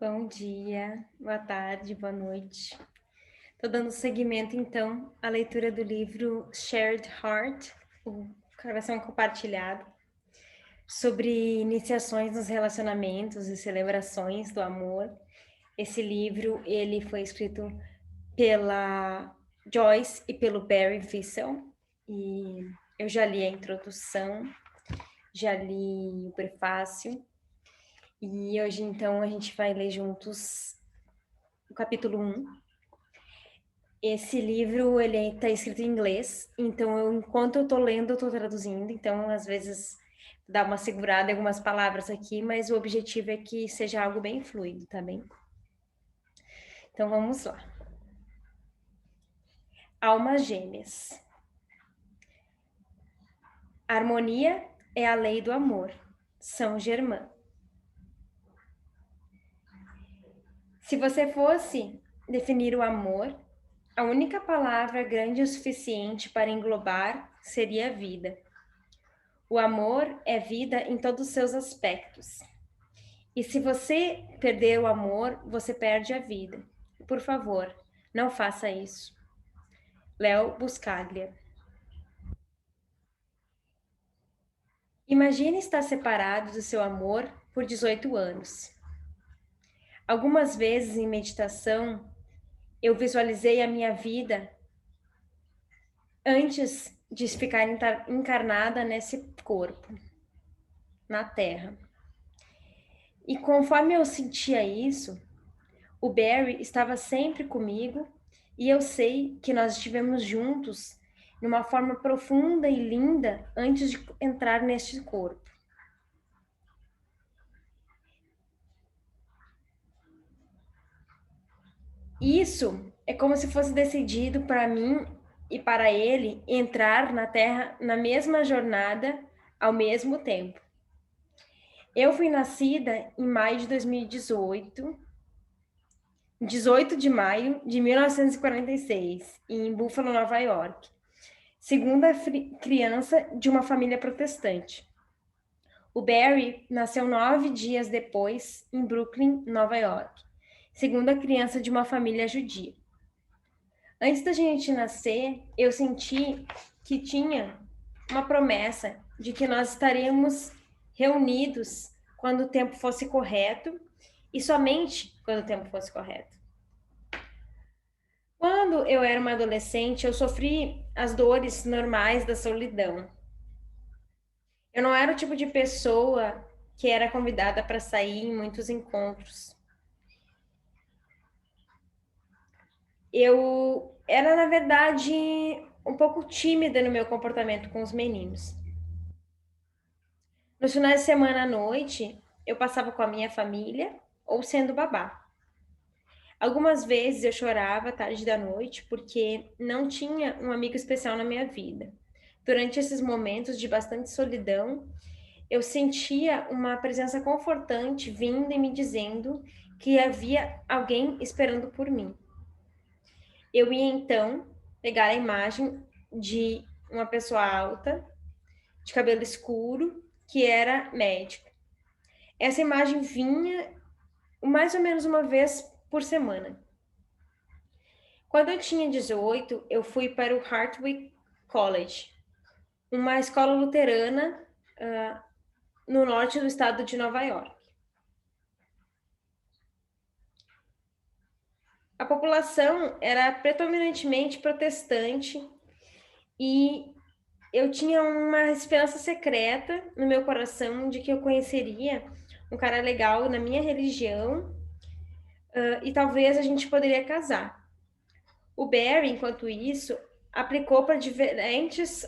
Bom dia, boa tarde, boa noite. Estou dando seguimento, então, à leitura do livro Shared Heart, o Coração Compartilhado, sobre iniciações nos relacionamentos e celebrações do amor. Esse livro, ele foi escrito pela Joyce e pelo Barry Wissel, e eu já li a introdução, já li o prefácio, e hoje, então, a gente vai ler juntos o capítulo 1. Esse livro, ele está escrito em inglês, então enquanto eu estou lendo, eu estou traduzindo, então às vezes dá uma segurada em algumas palavras aqui, mas o objetivo é que seja algo bem fluido, tá bem? Então vamos lá. Almas gêmeas. A harmonia é a lei do amor. São Germain. Se você fosse definir o amor, a única palavra grande o suficiente para englobar seria vida. O amor é vida em todos os seus aspectos. E se você perder o amor, você perde a vida. Por favor, não faça isso. Léo Buscaglia. Imagine estar separado do seu amor por 18 anos. Algumas vezes em meditação, eu visualizei a minha vida antes de ficar encarnada nesse corpo, na Terra. E conforme eu sentia isso, o Barry estava sempre comigo e eu sei que nós estivemos juntos de uma forma profunda e linda antes de entrar neste corpo. Isso é como se fosse decidido para mim e para ele entrar na Terra na mesma jornada ao mesmo tempo. Eu fui nascida em maio de 2018, 18 de maio de 1946, em Buffalo, Nova York. Segunda criança de uma família protestante. O Barry nasceu 9 dias depois, em Brooklyn, Nova York. Segunda criança de uma família judia. Antes da gente nascer, eu senti que tinha uma promessa de que nós estaríamos reunidos quando o tempo fosse correto e somente quando o tempo fosse correto. Quando eu era uma adolescente, eu sofri as dores normais da solidão. Eu não era o tipo de pessoa que era convidada para sair em muitos encontros. Eu era, na verdade, um pouco tímida no meu comportamento com os meninos. Nos finais de semana à noite, eu passava com a minha família ou sendo babá. Algumas vezes eu chorava tarde da noite porque não tinha um amigo especial na minha vida. Durante esses momentos de bastante solidão, eu sentia uma presença confortante vindo e me dizendo que havia alguém esperando por mim. Eu ia então pegar a imagem de uma pessoa alta, de cabelo escuro, que era médico. Essa imagem vinha mais ou menos uma vez por semana. Quando eu tinha 18, eu fui para o Hartwick College, uma escola luterana no norte do estado de Nova York. A população era predominantemente protestante e eu tinha uma esperança secreta no meu coração de que eu conheceria um cara legal na minha religião e talvez a gente poderia casar. O Barry, enquanto isso, aplicou para diferentes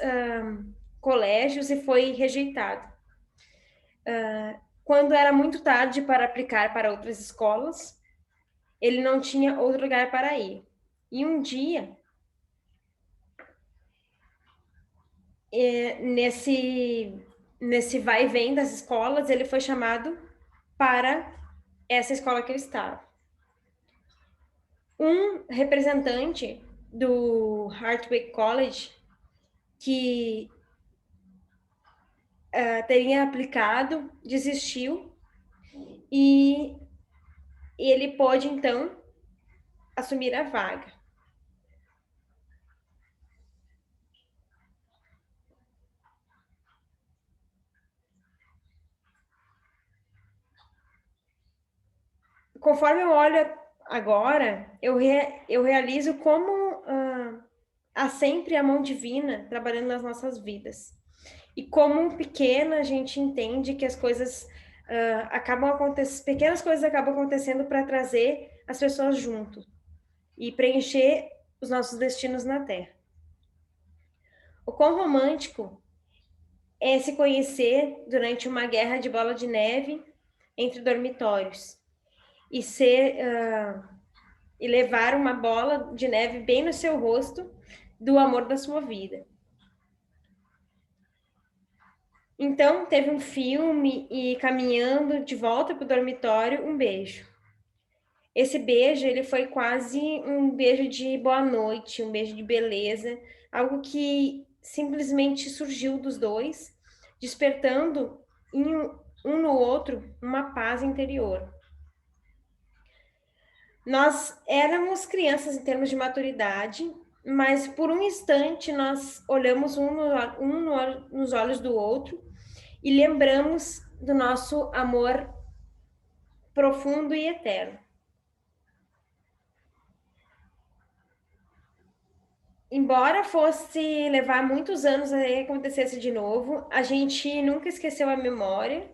colégios e foi rejeitado. Quando era muito tarde para aplicar para outras escolas, ele não tinha outro lugar para ir. E um dia, nesse vai e vem das escolas, ele foi chamado para essa escola que eu estava. Um representante do Hartwick College que teria aplicado desistiu e ele pôde, então, assumir a vaga. Conforme eu olho agora, eu realizo como há sempre a mão divina trabalhando nas nossas vidas. E como pequena a gente entende que as coisas acabam acontecendo, pequenas coisas acabam acontecendo para trazer as pessoas junto e preencher os nossos destinos na Terra. O quão romântico é se conhecer durante uma guerra de bola de neve entre dormitórios e e levar uma bola de neve bem no seu rosto do amor da sua vida. Então, teve um filme e caminhando de volta para o dormitório, um beijo. Esse beijo, ele foi quase um beijo de boa noite, um beijo de beleza, algo que simplesmente surgiu dos dois, despertando em um no outro uma paz interior. Nós éramos crianças em termos de maturidade, mas por um instante nós olhamos nos olhos do outro e lembramos do nosso amor profundo e eterno. Embora fosse levar muitos anos a que acontecesse de novo, a gente nunca esqueceu a memória,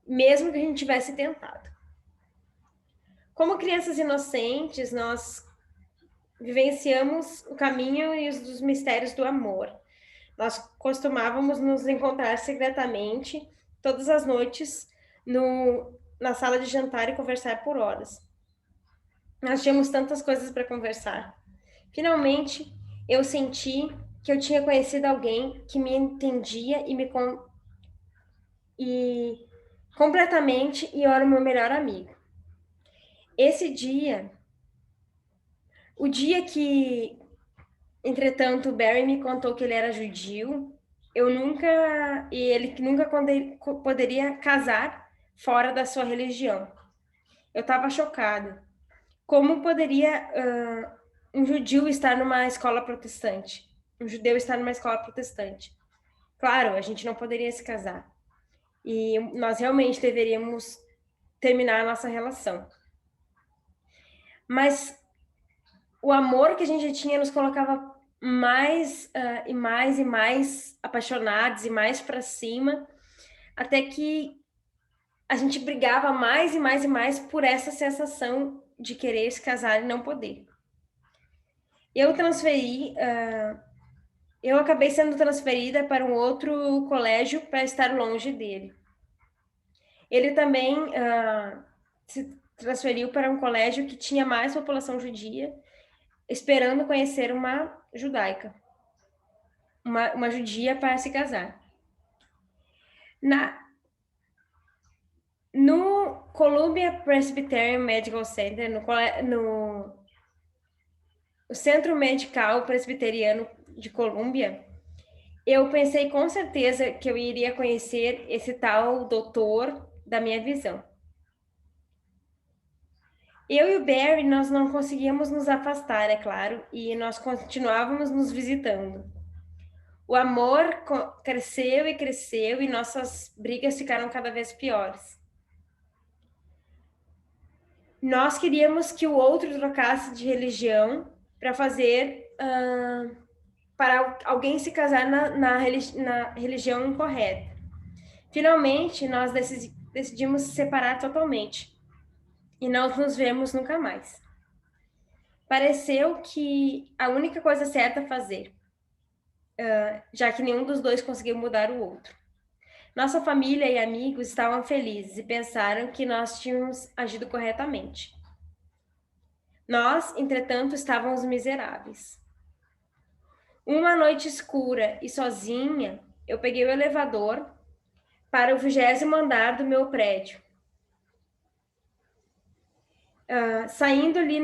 mesmo que a gente tivesse tentado. Como crianças inocentes, nós vivenciamos o caminho e os mistérios do amor. Nós costumávamos nos encontrar secretamente todas as noites na sala de jantar e conversar por horas. Nós tínhamos tantas coisas para conversar. Finalmente, eu senti que eu tinha conhecido alguém que me entendia e completamente e era o meu melhor amigo. Esse dia, o dia que, entretanto, o Barry me contou que ele era judio, ele nunca poderia casar fora da sua religião. Eu estava chocada. Como poderia um judio estar numa escola protestante? Um judeu estar numa escola protestante? Claro, a gente não poderia se casar. E nós realmente deveríamos terminar a nossa relação. Mas o amor que a gente tinha nos colocava mais e mais e mais apaixonados e mais para cima, até que a gente brigava mais e mais e mais por essa sensação de querer se casar e não poder. Eu acabei sendo transferida para um outro colégio para estar longe dele. Ele também se transferiu para um colégio que tinha mais população judia, esperando conhecer uma judaica, uma judia para se casar. No Columbia Presbyterian Medical Center, no Centro Medical Presbiteriano de Columbia, eu pensei com certeza que eu iria conhecer esse tal doutor da minha visão. Eu e o Barry, nós não conseguíamos nos afastar, é claro, e nós continuávamos nos visitando. O amor cresceu e cresceu e nossas brigas ficaram cada vez piores. Nós queríamos que o outro trocasse de religião para para alguém se casar na religião incorreta. Finalmente, nós decidimos se separar totalmente e não nos vemos nunca mais. Pareceu que a única coisa certa a fazer, já que nenhum dos dois conseguiu mudar o outro. Nossa família e amigos estavam felizes e pensaram que nós tínhamos agido corretamente. Nós, entretanto, estávamos miseráveis. Uma noite escura e sozinha, eu peguei o elevador para o 20º andar do meu prédio. Saindo ali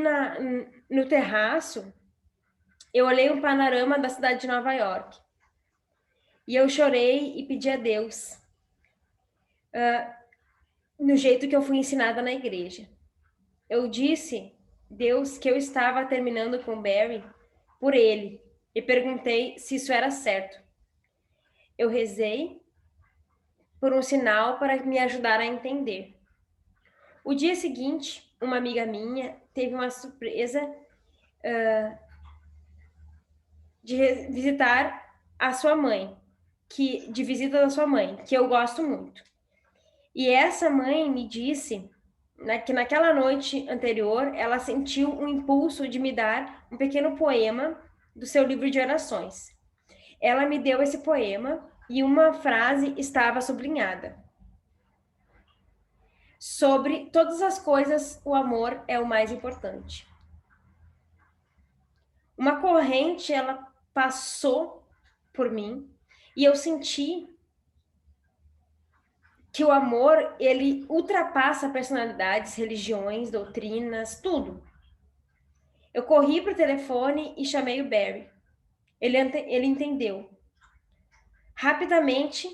no terraço, eu olhei um panorama da cidade de Nova York. E eu chorei e pedi a Deus, no jeito que eu fui ensinada na igreja. eu disse, Deus, que eu estava terminando com Barry por ele e perguntei se isso era certo. Eu rezei por um sinal para me ajudar a entender. O dia seguinte, uma amiga minha teve uma surpresa de visitar a sua mãe, de visita da sua mãe, que eu gosto muito. E essa mãe me disse que naquela noite anterior ela sentiu um impulso de me dar um pequeno poema do seu livro de orações. Ela me deu esse poema e uma frase estava sublinhada. Sobre todas as coisas, o amor é o mais importante. Uma corrente, ela passou por mim e eu senti que o amor, ele ultrapassa personalidades, religiões, doutrinas, tudo. Eu corri pro telefone e chamei o Barry. Ele entendeu. Rapidamente,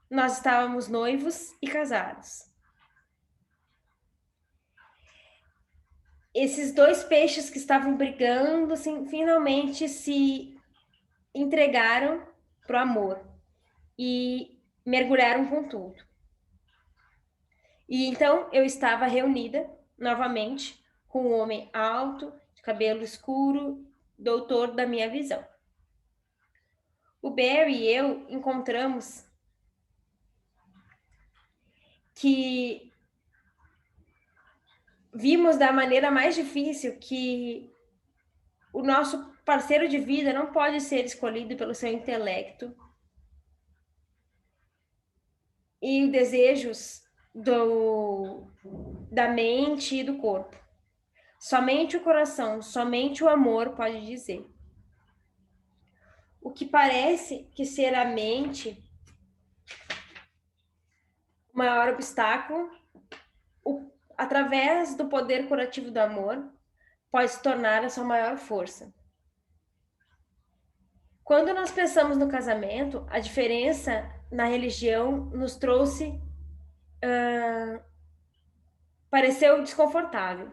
nós estávamos noivos e casados. Esses dois peixes que estavam brigando, assim, finalmente se entregaram pro amor e mergulharam com tudo. E então eu estava reunida novamente com um homem alto, de cabelo escuro, doutor da minha visão. O Barry e eu encontramos que vimos da maneira mais difícil que o nosso parceiro de vida não pode ser escolhido pelo seu intelecto e desejos da mente e do corpo. Somente o coração, somente o amor pode dizer. O que parece que ser a mente o maior obstáculo, através do poder curativo do amor, pode se tornar a sua maior força. Quando nós pensamos no casamento, a diferença na religião nos trouxe, pareceu desconfortável.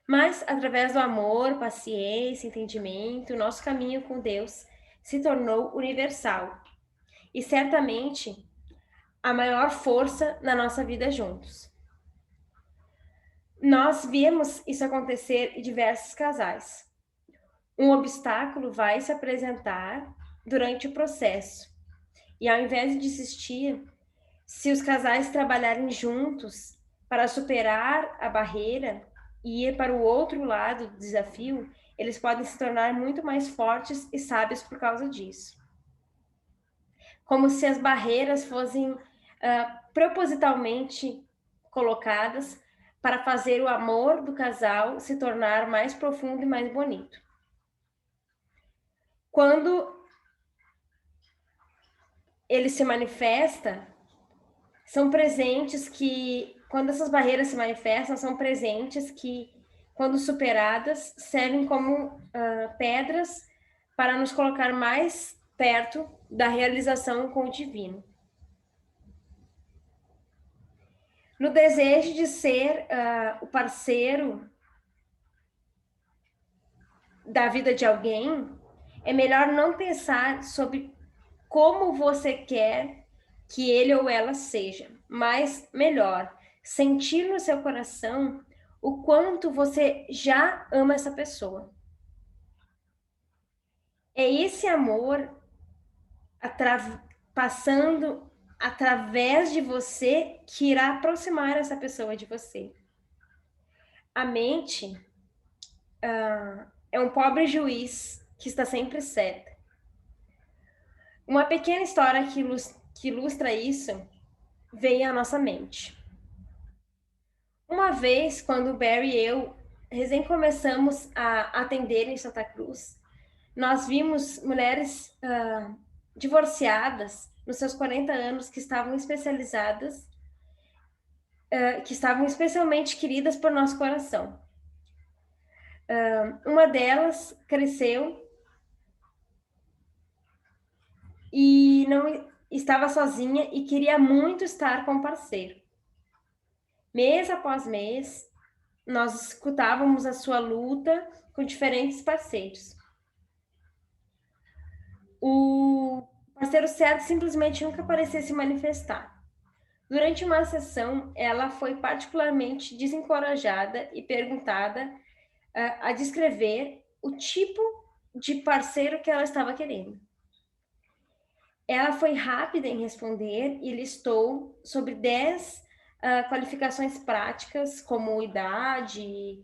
Mas, através do amor, paciência, entendimento, nosso caminho com Deus se tornou universal. E certamente a maior força na nossa vida juntos. Nós vemos isso acontecer em diversos casais. Um obstáculo vai se apresentar durante o processo. E ao invés de desistir, se os casais trabalharem juntos para superar a barreira e ir para o outro lado do desafio, eles podem se tornar muito mais fortes e sábios por causa disso. Como se as barreiras fossem propositalmente colocadas para fazer o amor do casal se tornar mais profundo e mais bonito. Quando ele se manifesta, são presentes que, quando essas barreiras se manifestam, são presentes que, quando superadas, servem como pedras para nos colocar mais perto da realização com o divino. No desejo de ser o parceiro da vida de alguém, é melhor não pensar sobre como você quer que ele ou ela seja, mas melhor, sentir no seu coração o quanto você já ama essa pessoa. É esse amor passando através de você que irá aproximar essa pessoa de você. A mente é um pobre juiz que está sempre certa. Uma pequena história que ilustra isso vem à nossa mente. Uma vez, quando o Barry e eu recém começamos a atender em Santa Cruz, nós vimos mulheres divorciadas nos seus 40 anos que estavam especializadas, que estavam especialmente queridas por nosso coração. Uma delas cresceu e não estava sozinha e queria muito estar com o parceiro. Mês após mês, nós escutávamos a sua luta com diferentes parceiros. O parceiro certo simplesmente nunca parecia se manifestar. Durante uma sessão, ela foi particularmente desencorajada e perguntada a descrever o tipo de parceiro que ela estava querendo. Ela foi rápida em responder e listou sobre 10 qualificações práticas, como idade,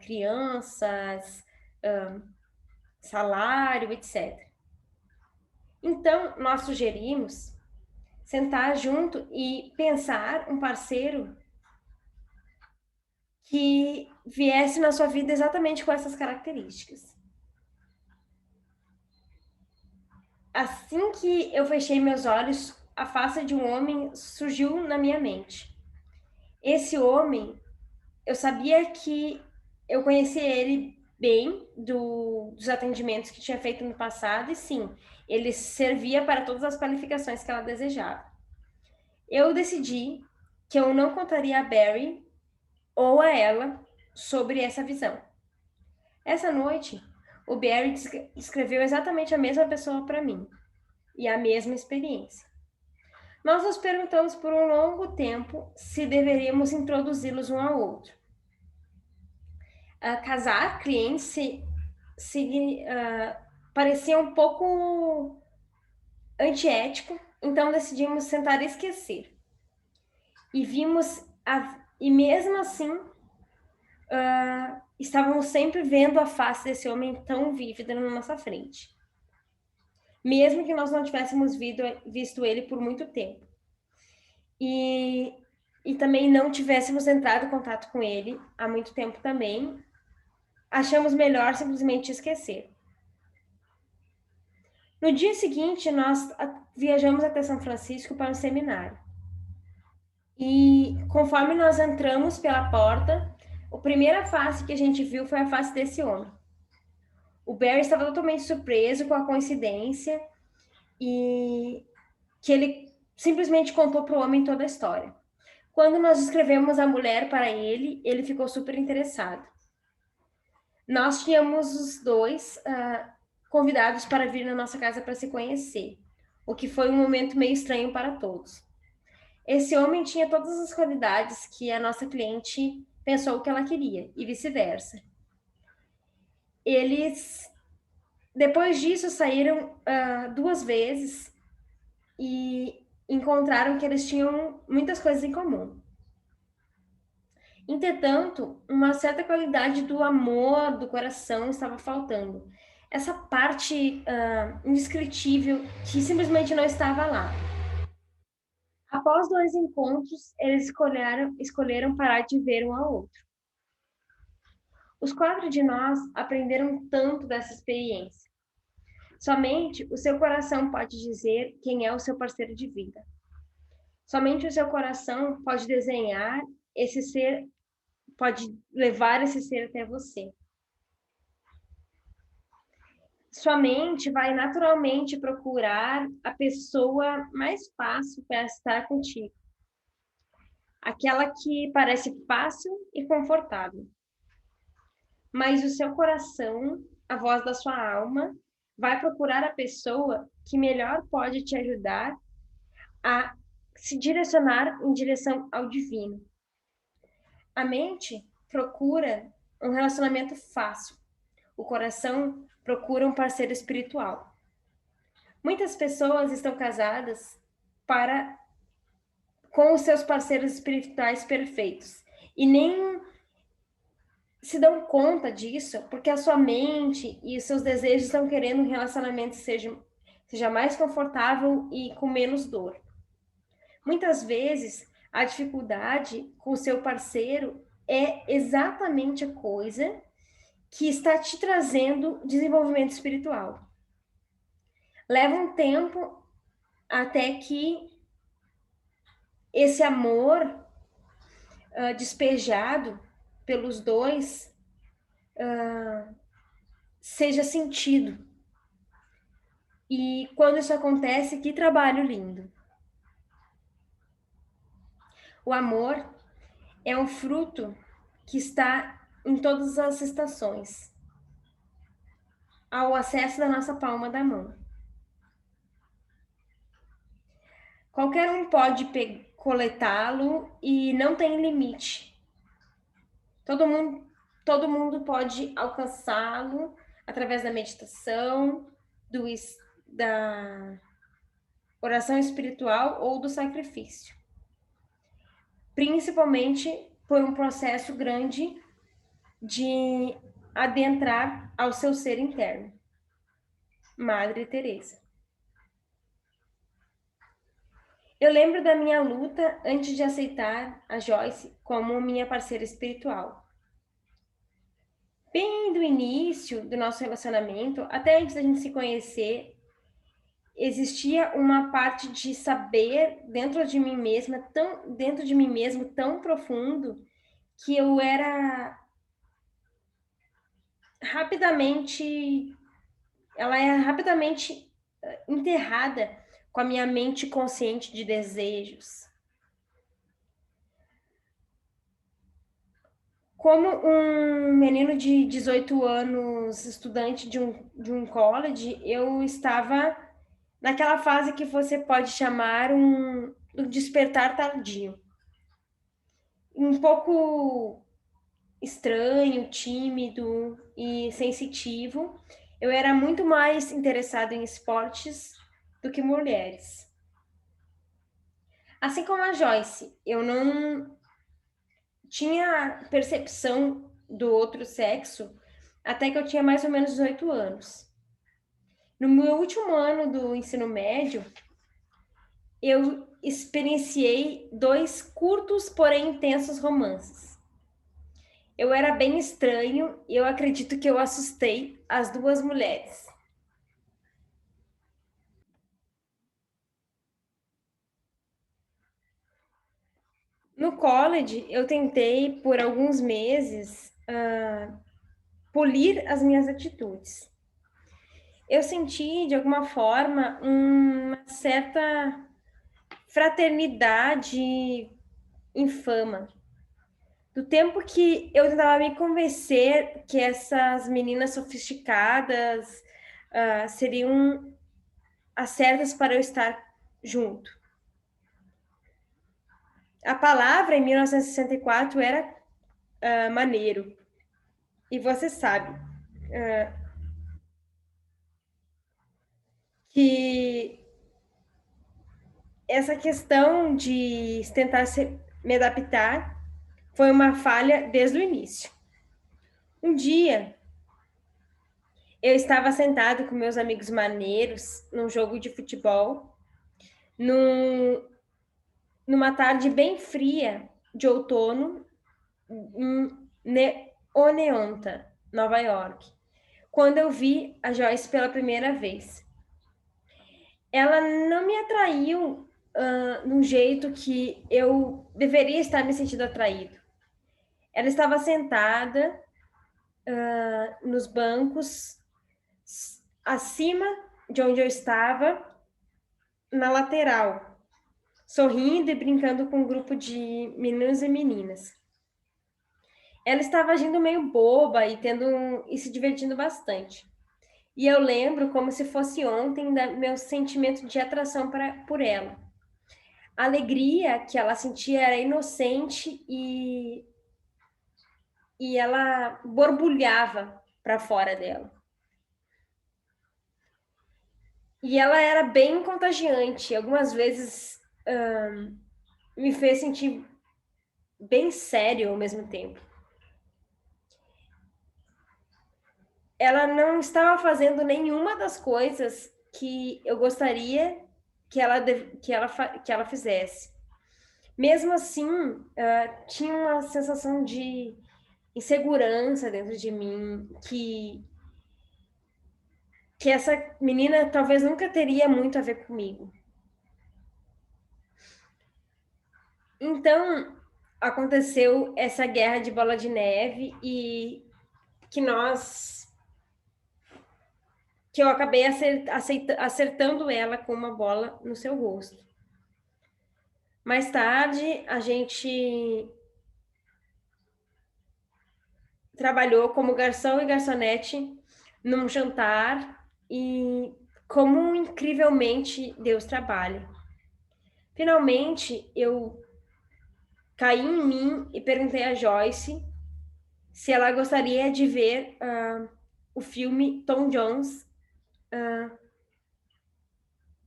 crianças, salário, etc. Então, nós sugerimos sentar junto e pensar um parceiro que viesse na sua vida exatamente com essas características. Assim que eu fechei meus olhos, a face de um homem surgiu na minha mente. Esse homem, eu sabia que eu conhecia ele bem dos atendimentos que tinha feito no passado, e sim, ele servia para todas as qualificações que ela desejava. Eu decidi que eu não contaria a Barry ou a ela sobre essa visão. Essa noite, o Barry descreveu exatamente a mesma pessoa para mim e a mesma experiência. Nós nos perguntamos por um longo tempo se deveríamos introduzi-los um ao outro. Casar clientes parecia um pouco antiético, então decidimos sentar e esquecer. E e mesmo assim, estávamos sempre vendo a face desse homem tão vívida na nossa frente. Mesmo que nós não tivéssemos visto ele por muito tempo. E também não tivéssemos entrado em contato com ele há muito tempo também, achamos melhor simplesmente esquecer. No dia seguinte, nós viajamos até São Francisco para um seminário. E conforme nós entramos pela porta, a primeira face que a gente viu foi a face desse homem. O Barry estava totalmente surpreso com a coincidência e que ele simplesmente contou para o homem toda a história. Quando nós descrevemos a mulher para ele, ele ficou super interessado. Nós tínhamos os dois convidados para vir na nossa casa para se conhecer, o que foi um momento meio estranho para todos. Esse homem tinha todas as qualidades que a nossa cliente pensou que ela queria, e vice-versa. Eles, depois disso, saíram 2 vezes e encontraram que eles tinham muitas coisas em comum. Entretanto, uma certa qualidade do amor, do coração estava faltando. Essa parte indescritível que simplesmente não estava lá. Após 2 encontros, eles escolheram parar de ver um ao outro. Os 4 de nós aprenderam tanto dessa experiência. Somente o seu coração pode dizer quem é o seu parceiro de vida. Somente o seu coração pode desenhar esse ser, pode levar esse ser até você. Sua mente vai naturalmente procurar a pessoa mais fácil para estar contigo. Aquela que parece fácil e confortável. Mas o seu coração, a voz da sua alma, vai procurar a pessoa que melhor pode te ajudar a se direcionar em direção ao divino. A mente procura um relacionamento fácil. O coração procura um parceiro espiritual. Muitas pessoas estão casadas com os seus parceiros espirituais perfeitos e nem se dão conta disso porque a sua mente e os seus desejos estão querendo um relacionamento que seja mais confortável e com menos dor. Muitas vezes, a dificuldade com o seu parceiro é exatamente a coisa que está te trazendo desenvolvimento espiritual. Leva um tempo até que esse amor despejado pelos dois seja sentido. E quando isso acontece, que trabalho lindo! O amor é um fruto que está em todas as estações, ao acesso da nossa palma da mão. Qualquer um pode coletá-lo e não tem limite. Todo mundo pode alcançá-lo através da meditação, da oração espiritual ou do sacrifício. Principalmente por um processo grande de adentrar ao seu ser interno. Madre Teresa. Eu lembro da minha luta antes de aceitar a Joyce como minha parceira espiritual. Bem do início do nosso relacionamento, até antes da gente se conhecer, existia uma parte de saber dentro de mim mesma, dentro de mim mesmo, tão profundo, que eu era ela é rapidamente enterrada com a minha mente consciente de desejos. Como um menino de 18 anos, estudante de um college, eu estava naquela fase que você pode chamar um despertar tardio. Um pouco estranho, tímido e sensitivo. Eu era muito mais interessado em esportes do que mulheres. Assim como a Joyce, eu não tinha percepção do outro sexo até que eu tinha mais ou menos 18 anos. No meu último ano do ensino médio, eu experienciei 2 curtos, porém intensos romances. Eu era bem estranho e eu acredito que eu assustei as 2 mulheres. No college, eu tentei por alguns meses polir as minhas atitudes. Eu senti, de alguma forma, uma certa fraternidade infama. Do tempo que eu tentava me convencer que essas meninas sofisticadas seriam as certas para eu estar junto. A palavra em 1964 era maneiro. E você sabe que essa questão de tentar me adaptar foi uma falha desde o início. Um dia, eu estava sentado com meus amigos maneiros num jogo de futebol, numa tarde bem fria de outono, em Oneonta, Nova York, quando eu vi a Joyce pela primeira vez. Ela não me atraiu num jeito que eu deveria estar me sentindo atraído. Ela estava sentada nos bancos acima de onde eu estava, na lateral, sorrindo e brincando com um grupo de meninos e meninas. Ela estava agindo meio boba e se divertindo bastante. E eu lembro como se fosse ontem meu sentimento de atração por ela. A alegria que ela sentia era inocente e ela borbulhava para fora dela. E ela era bem contagiante. Algumas vezes me fez sentir bem sério ao mesmo tempo. Ela não estava fazendo nenhuma das coisas que eu gostaria que ela fizesse. Mesmo assim, tinha uma sensação de insegurança dentro de mim, que essa menina talvez nunca teria muito a ver comigo. Então, aconteceu essa guerra de bola de neve e que eu acabei acertando ela com uma bola no seu rosto. Mais tarde, a gente trabalhou como garçom e garçonete num jantar e como incrivelmente Deus trabalha. Finalmente, eu caí em mim e perguntei a Joyce se ela gostaria de ver o filme Tom Jones,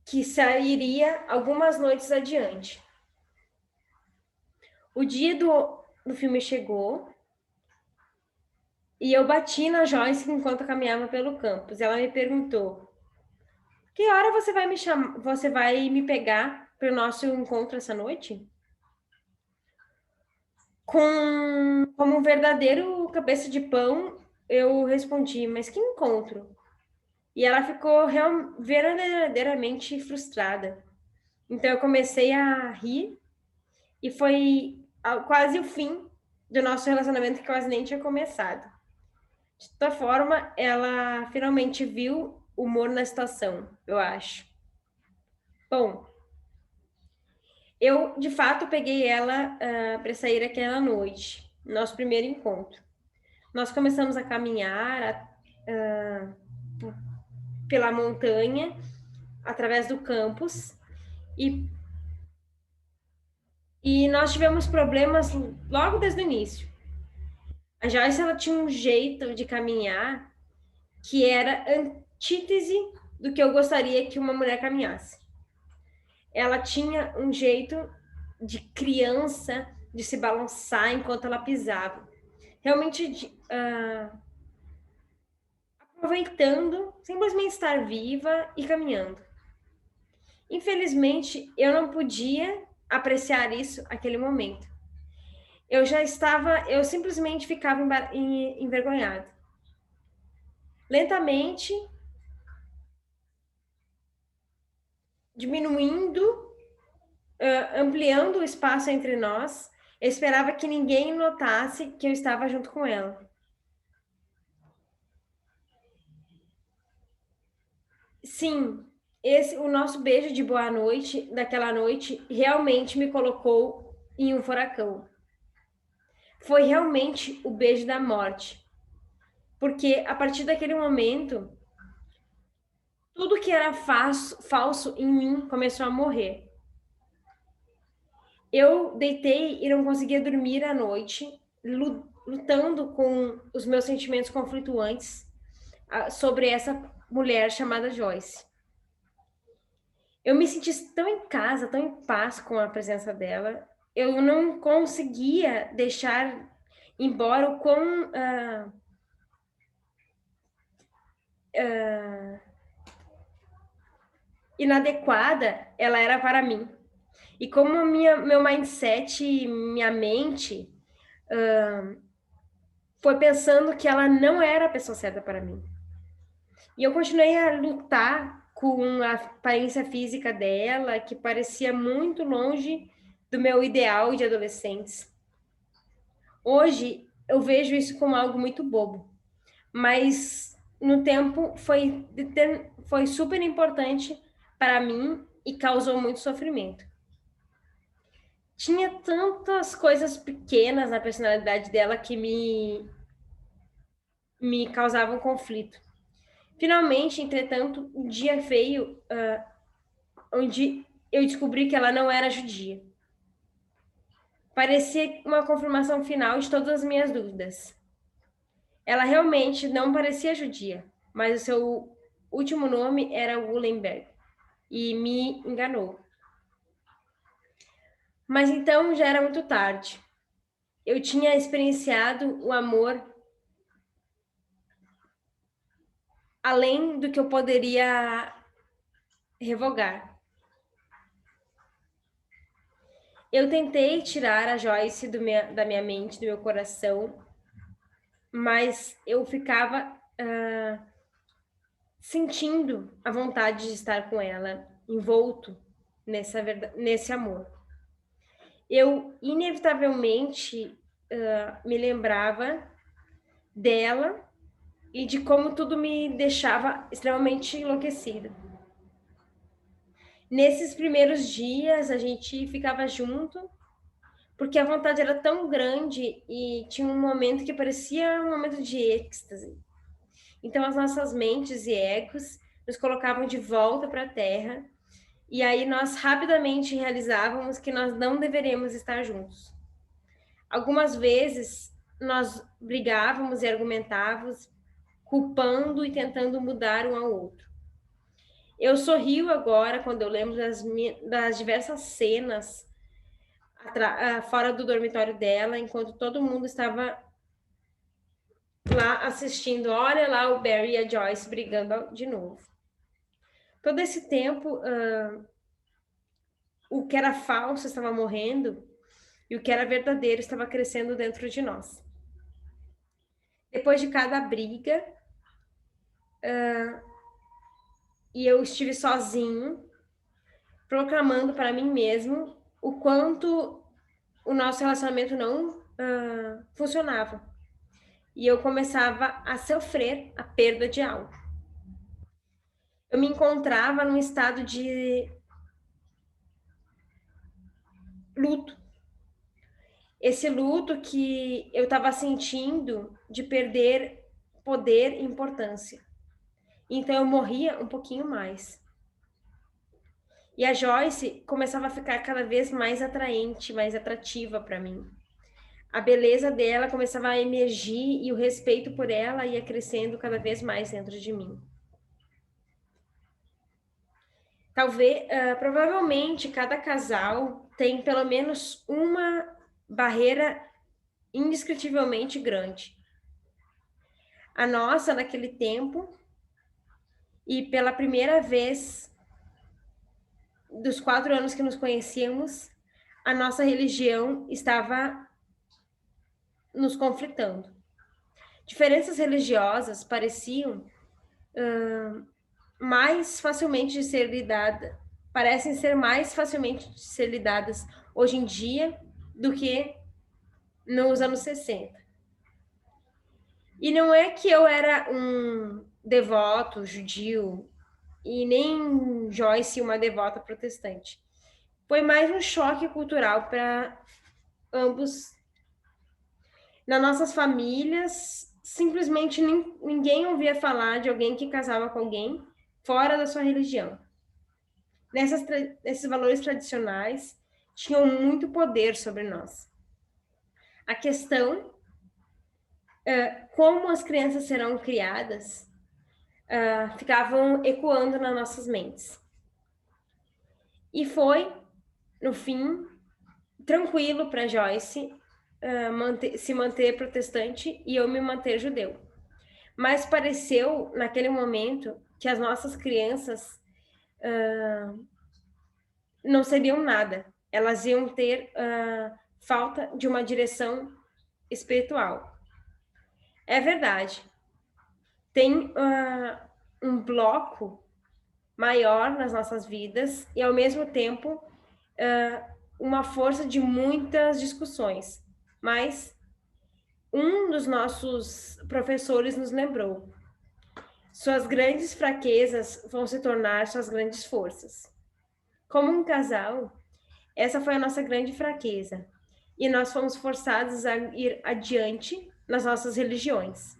que sairia algumas noites adiante. O dia do filme chegou e eu bati na Joyce enquanto caminhava pelo campus. Ela me perguntou: "Que hora você vai me chamar? Você vai me pegar para o nosso encontro essa noite?" Como um verdadeiro cabeça de pão, eu respondi: "Mas que encontro?" E ela ficou verdadeiramente frustrada. Então eu comecei a rir e foi quase o fim do nosso relacionamento, que quase nem tinha começado. De toda forma, ela finalmente viu o humor na situação, eu acho. Bom, eu de fato peguei ela para sair aquela noite, nosso primeiro encontro. Nós começamos a caminhar pela montanha, através do campus, e, e nós tivemos problemas logo desde o início. A Joyce, ela tinha um jeito de caminhar que era antítese do que eu gostaria que uma mulher caminhasse. Ela tinha um jeito de criança de se balançar enquanto ela pisava. Realmente aproveitando simplesmente estar viva e caminhando. Infelizmente, eu não podia apreciar isso naquele momento. Eu simplesmente ficava envergonhada. Lentamente, diminuindo, ampliando o espaço entre nós, eu esperava que ninguém notasse que eu estava junto com ela. Sim, o nosso beijo de boa noite daquela noite realmente me colocou em um furacão. Foi realmente o beijo da morte. Porque a partir daquele momento, tudo que era falso em mim começou a morrer. Eu deitei e não conseguia dormir à noite, lutando com os meus sentimentos conflituantes sobre essa mulher chamada Joyce. Eu me senti tão em casa, tão em paz com a presença dela. Eu não conseguia deixar embora o quão inadequada ela era para mim. E como meu mindset, minha mente foi pensando que ela não era a pessoa certa para mim. E eu continuei a lutar com a aparência física dela, que parecia muito longe do meu ideal de adolescentes. Hoje eu vejo isso como algo muito bobo, mas no tempo foi super importante para mim e causou muito sofrimento. Tinha tantas coisas pequenas na personalidade dela que me causavam conflito. Finalmente, entretanto, um dia veio onde eu descobri que ela não era judia. Parecia uma confirmação final de todas as minhas dúvidas. Ela realmente não parecia judia, mas o seu último nome era Wullenberg e me enganou. Mas então já era muito tarde. Eu tinha experienciado o amor além do que eu poderia revogar. Eu tentei tirar a Joyce da minha mente, do meu coração, mas eu ficava sentindo a vontade de estar com ela, envolto nesse amor. Eu inevitavelmente me lembrava dela e de como tudo me deixava extremamente enlouquecida. Nesses primeiros dias, a gente ficava junto, porque a vontade era tão grande e tinha um momento que parecia um momento de êxtase. Então, as nossas mentes e egos nos colocavam de volta para a Terra, e aí nós rapidamente realizávamos que nós não deveríamos estar juntos. Algumas vezes nós brigávamos e argumentávamos, culpando e tentando mudar um ao outro. Eu sorrio agora quando eu lembro das diversas cenas fora do dormitório dela, enquanto todo mundo estava lá assistindo. Olha lá o Barry e a Joyce brigando de novo. Todo esse tempo, o que era falso estava morrendo e o que era verdadeiro estava crescendo dentro de nós. Depois de cada briga, e eu estive sozinho, proclamando para mim mesmo o quanto o nosso relacionamento não funcionava. E eu começava a sofrer a perda de algo. Eu me encontrava num estado de luto. Esse luto que eu estava sentindo de perder poder e importância. Então eu morria um pouquinho mais. E a Joyce começava a ficar cada vez mais atraente, mais atrativa para mim. A beleza dela começava a emergir e o respeito por ela ia crescendo cada vez mais dentro de mim. Talvez, provavelmente, cada casal tem pelo menos uma barreira indescritivelmente grande. A nossa, naquele tempo, e pela primeira vez dos 4 anos que nos conhecíamos, a nossa religião estava nos conflitando. Diferenças religiosas pareciam mais facilmente de ser lidada, parecem ser mais facilmente de ser lidadas hoje em dia do que nos anos 60. E não é que eu era um devoto judio e nem Joyce uma devota protestante. Foi mais um choque cultural para ambos. Nas nossas famílias, simplesmente ninguém ouvia falar de alguém que casava com alguém fora da sua religião. Esses valores tradicionais tinham muito poder sobre nós. A questão como as crianças serão criadas ficavam ecoando nas nossas mentes. E foi, no fim, tranquilo para Joyce se manter protestante e eu me manter judeu. Mas pareceu, naquele momento, que as nossas crianças não seriam nada. Elas iam ter falta de uma direção espiritual. É verdade. Tem um bloco maior nas nossas vidas e, ao mesmo tempo, uma força de muitas discussões. Mas um dos nossos professores nos lembrou: suas grandes fraquezas vão se tornar suas grandes forças. Como um casal, essa foi a nossa grande fraqueza. E nós fomos forçados a ir adiante nas nossas religiões.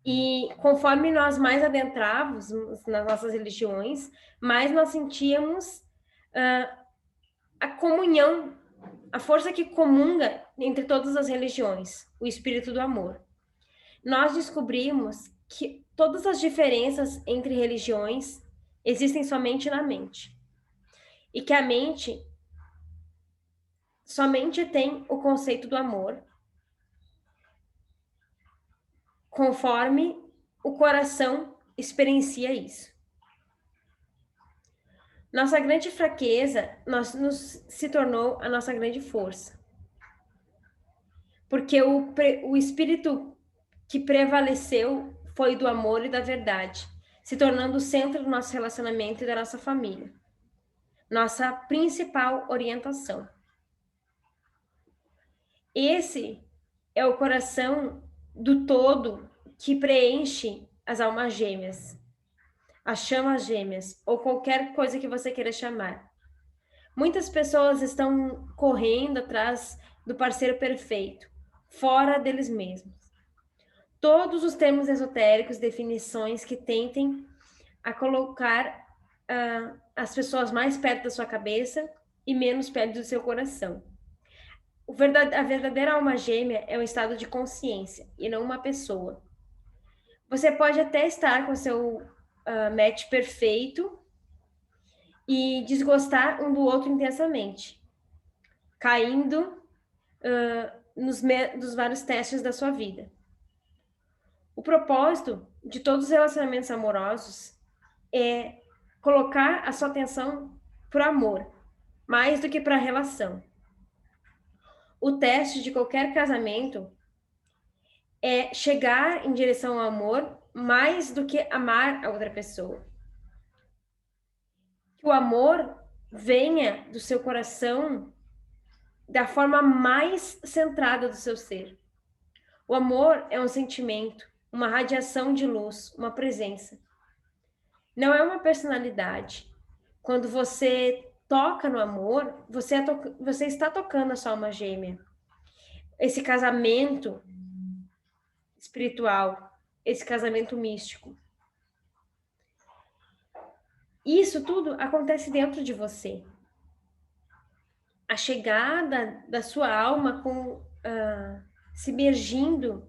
E conforme nós mais adentrávamos nas nossas religiões, mais nós sentíamos a comunhão, a força que comunga entre todas as religiões, o espírito do amor. Nós descobrimos que todas as diferenças entre religiões existem somente na mente. E que a mente somente tem o conceito do amor, conforme o coração experiencia isso. Nossa grande fraqueza se tornou a nossa grande força. Porque o espírito que prevaleceu foi do amor e da verdade, se tornando o centro do nosso relacionamento e da nossa família. Nossa principal orientação. Esse é o coração do todo que preenche as almas gêmeas, as chamas gêmeas, ou qualquer coisa que você queira chamar. Muitas pessoas estão correndo atrás do parceiro perfeito, fora deles mesmos. Todos os termos esotéricos, definições que tentem a colocar as pessoas mais perto da sua cabeça e menos perto do seu coração. A verdadeira alma gêmea é um estado de consciência e não uma pessoa. Você pode até estar com seu match perfeito e desgostar um do outro intensamente, caindo nos vários testes da sua vida. O propósito de todos os relacionamentos amorosos é colocar a sua atenção para o amor, mais do que para a relação. O teste de qualquer casamento é chegar em direção ao amor mais do que amar a outra pessoa. Que o amor venha do seu coração da forma mais centrada do seu ser. O amor é um sentimento, uma radiação de luz, uma presença. Não é uma personalidade. Quando você toca no amor, você está tocando a sua alma gêmea. Esse casamento espiritual, esse casamento místico. Isso tudo acontece dentro de você. A chegada da sua alma se mergindo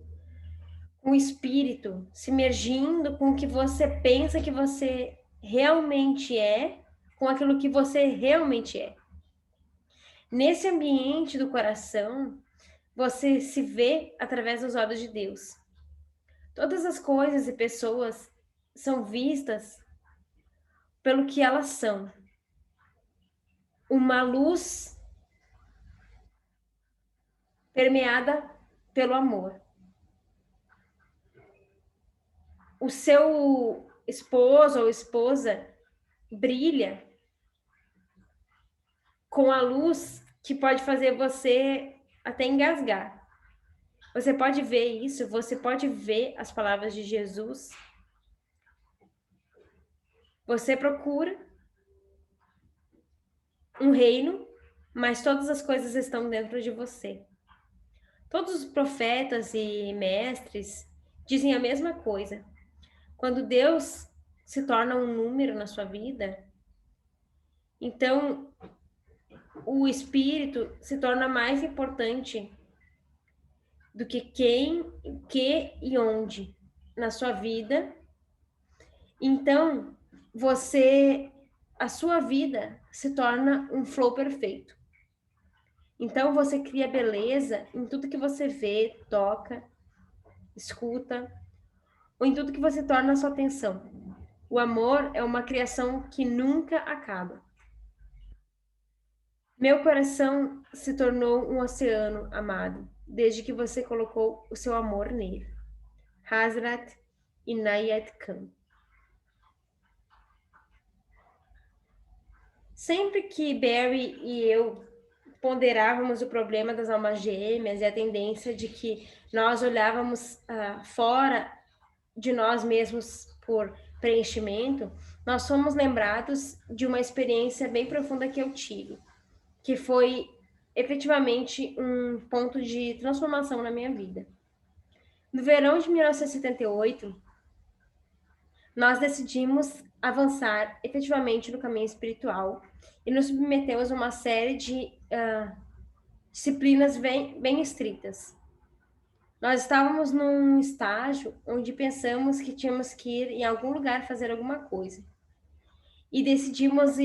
com o espírito, se mergindo com o que você pensa que você realmente é, com aquilo que você realmente é. Nesse ambiente do coração, você se vê através dos olhos de Deus. Todas as coisas e pessoas são vistas pelo que elas são. Uma luz permeada pelo amor. O seu esposo ou esposa brilha com a luz que pode fazer você até engasgar. Você pode ver isso, você pode ver as palavras de Jesus. Você procura um reino, mas todas as coisas estão dentro de você. Todos os profetas e mestres dizem a mesma coisa. Quando Deus se torna um número na sua vida, então o espírito se torna mais importante do que quem, o que e onde na sua vida. Então, a sua vida se torna um flow perfeito. Então, você cria beleza em tudo que você vê, toca, escuta, ou em tudo que você torna a sua atenção. O amor é uma criação que nunca acaba. Meu coração se tornou um oceano, amado, desde que você colocou o seu amor nele. Hazrat Inayat Khan. Sempre que Barry e eu ponderávamos o problema das almas gêmeas e a tendência de que nós olhávamos fora de nós mesmos por preenchimento, nós fomos lembrados de uma experiência bem profunda que eu tive, que foi efetivamente um ponto de transformação na minha vida. No verão de 1978, nós decidimos avançar efetivamente no caminho espiritual e nos submetemos a uma série de disciplinas bem estritas. Nós estávamos num estágio onde pensamos que tínhamos que ir em algum lugar fazer alguma coisa. E decidimos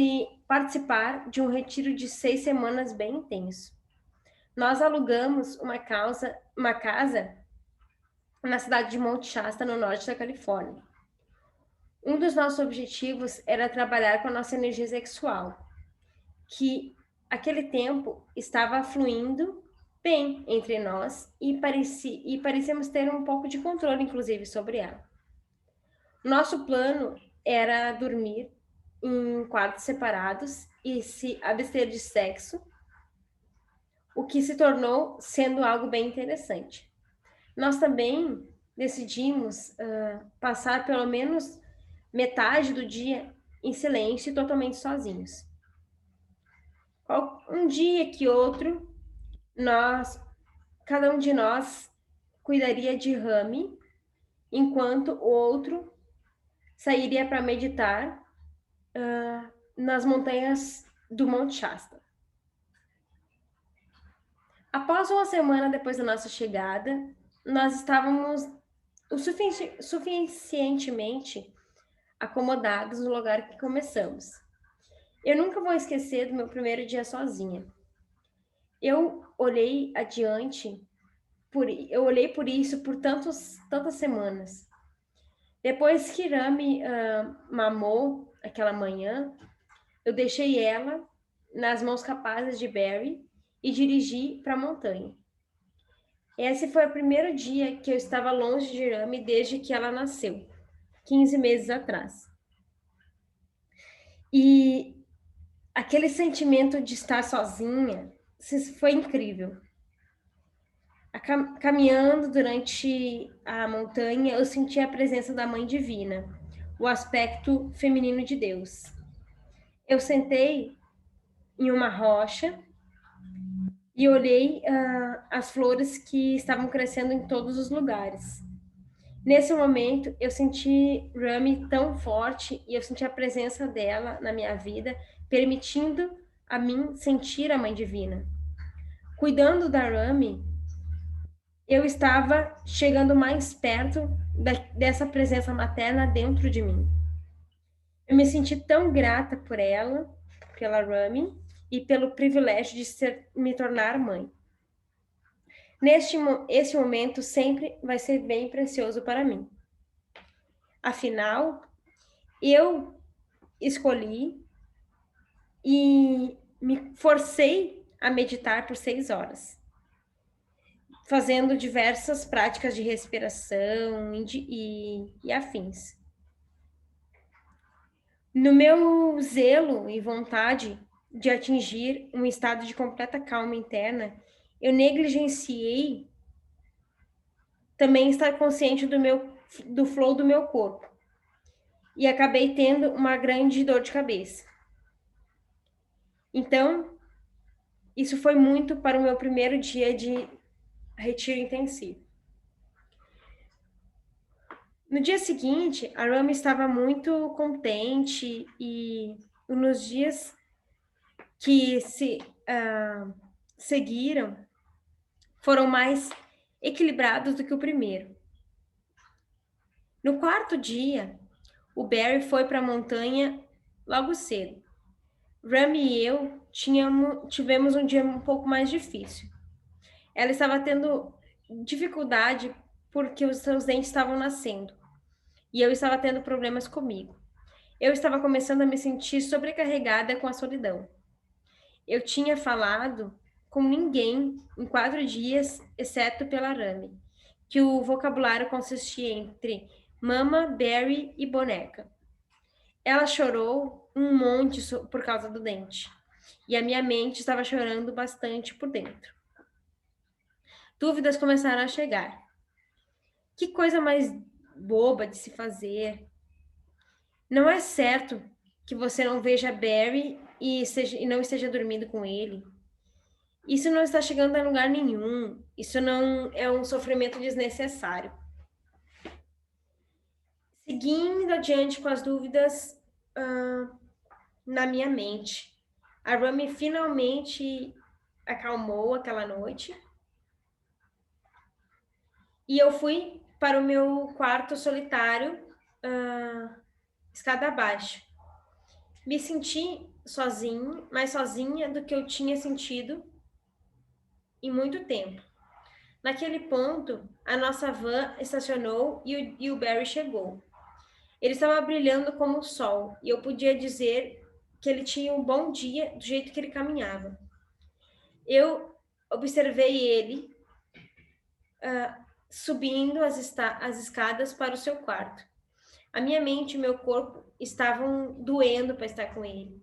participar de um retiro de 6 semanas bem intenso. Nós alugamos uma casa na cidade de Monte Shasta, no norte da Califórnia. Um dos nossos objetivos era trabalhar com a nossa energia sexual, que aquele tempo estava fluindo bem entre nós e parecíamos ter um pouco de controle, inclusive, sobre ela. Nosso plano era dormir em quartos separados e se abster de sexo, o que se tornou sendo algo bem interessante. Nós também decidimos passar pelo menos metade do dia em silêncio e totalmente sozinhos. Um dia que outro, cada um de nós cuidaria de Rami, enquanto o outro sairia para meditar nas montanhas do Monte Shasta. Após uma semana depois da nossa chegada, nós estávamos suficientemente acomodados no lugar que começamos. Eu nunca vou esquecer do meu primeiro dia sozinha. Eu olhei por isso por tantas semanas. Depois que Rami mamou aquela manhã, eu deixei ela nas mãos capazes de Barry e dirigi para a montanha. Esse foi o primeiro dia que eu estava longe de Rami desde que ela nasceu, 15 meses atrás. E aquele sentimento de estar sozinha foi incrível. Caminhando durante a montanha, eu senti a presença da Mãe Divina, o aspecto feminino de Deus. Eu sentei em uma rocha e olhei as flores que estavam crescendo em todos os lugares. Nesse momento, eu senti Rami tão forte e eu senti a presença dela na minha vida, permitindo a mim sentir a Mãe Divina. Cuidando da Rami, eu estava chegando mais perto dessa presença materna dentro de mim. Eu me senti tão grata por ela, pela Rami, e pelo privilégio de me tornar mãe. Esse momento sempre vai ser bem precioso para mim. Afinal, eu escolhi e me forcei a meditar por 6 horas, fazendo diversas práticas de respiração e afins. No meu zelo e vontade de atingir um estado de completa calma interna, eu negligenciei também estar consciente do flow do meu corpo e acabei tendo uma grande dor de cabeça. Então, isso foi muito para o meu primeiro dia de retiro intensivo. No dia seguinte, a Rami estava muito contente e nos dias que seguiram foram mais equilibrados do que o primeiro. No quarto dia, o Barry foi para a montanha logo cedo. Rami e eu tivemos um dia um pouco mais difícil. Ela estava tendo dificuldade porque os seus dentes estavam nascendo. E eu estava tendo problemas comigo. Eu estava começando a me sentir sobrecarregada com a solidão. Eu tinha falado com ninguém em 4 dias, exceto pela Rami, que o vocabulário consistia entre mama, Barry e boneca. Ela chorou um monte por causa do dente. E a minha mente estava chorando bastante por dentro. Dúvidas começaram a chegar. Que coisa mais boba de se fazer. Não é certo que você não veja Barry e não esteja dormindo com ele. Isso não está chegando a lugar nenhum. Isso não é um sofrimento desnecessário. Seguindo adiante com as dúvidas na minha mente, a Rami finalmente acalmou aquela noite e eu fui para o meu quarto solitário, escada abaixo. Me senti mais sozinha do que eu tinha sentido em muito tempo. Naquele ponto, a nossa van estacionou e o Barry chegou. Ele estava brilhando como o sol e eu podia dizer que ele tinha um bom dia do jeito que ele caminhava. Eu observei ele subindo as escadas para o seu quarto. A minha mente e meu corpo estavam doendo para estar com ele.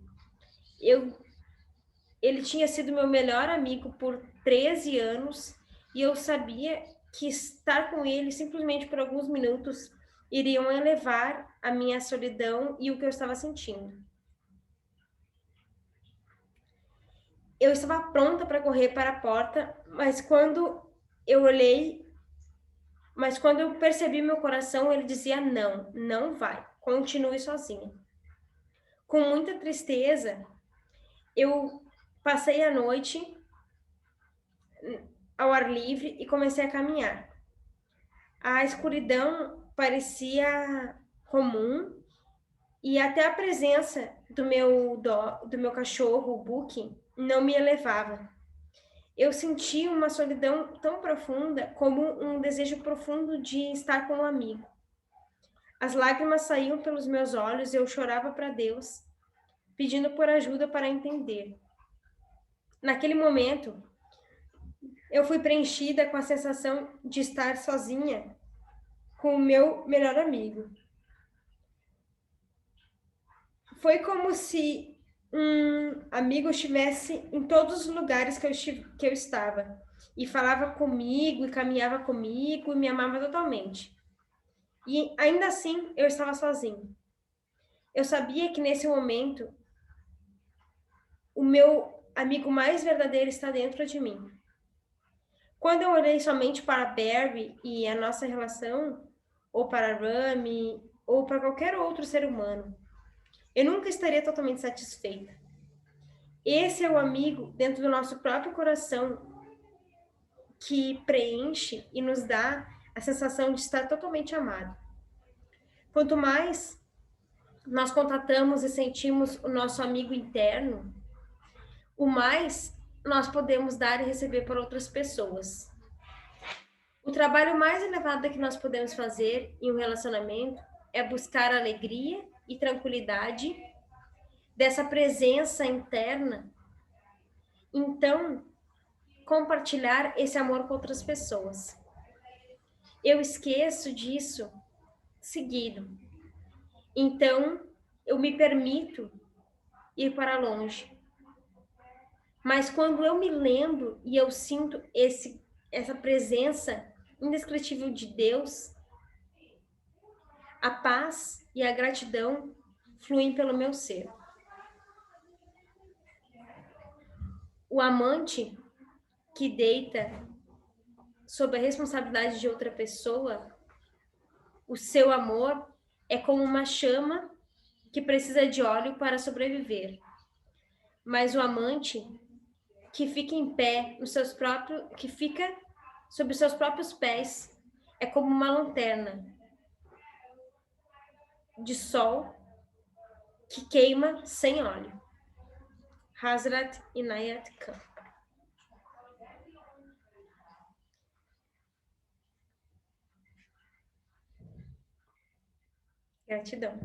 Ele tinha sido meu melhor amigo por 13 anos e eu sabia que estar com ele simplesmente por alguns minutos iriam elevar a minha solidão e o que eu estava sentindo. eu estava pronta para correr para a porta, mas quando eu percebi meu coração, ele dizia: não, não vai, continue sozinha. Com muita tristeza, eu passei a noite ao ar livre e comecei a caminhar. A escuridão parecia comum e até a presença do meu cachorro, o Buki, não me elevava. Eu senti uma solidão tão profunda como um desejo profundo de estar com um amigo. As lágrimas saíam pelos meus olhos e eu chorava para Deus, pedindo por ajuda para entender. Naquele momento, eu fui preenchida com a sensação de estar sozinha com o meu melhor amigo. Foi como se um amigo estivesse em todos os lugares que eu estava e falava comigo, e caminhava comigo, e me amava totalmente. E ainda assim, eu estava sozinho. Eu sabia que nesse momento, o meu amigo mais verdadeiro está dentro de mim. Quando eu olhei somente para Barry e a nossa relação, ou para Rami, ou para qualquer outro ser humano, eu nunca estaria totalmente satisfeita. Esse é o amigo dentro do nosso próprio coração que preenche e nos dá a sensação de estar totalmente amado. Quanto mais nós contatamos e sentimos o nosso amigo interno, o mais nós podemos dar e receber para outras pessoas. O trabalho mais elevado que nós podemos fazer em um relacionamento é buscar alegria e tranquilidade dessa presença interna. Então, compartilhar esse amor com outras pessoas. Eu esqueço disso seguido. Então, eu me permito ir para longe. Mas quando eu me lembro e eu sinto essa presença indescritível de Deus, a paz e a gratidão fluem pelo meu ser. O amante que deita sob a responsabilidade de outra pessoa, o seu amor é como uma chama que precisa de óleo para sobreviver. Mas o amante que fica em pé que fica sob os seus próprios pés, é como uma lanterna de sol que queima sem óleo. Hazrat Inayat Khan. Gratidão.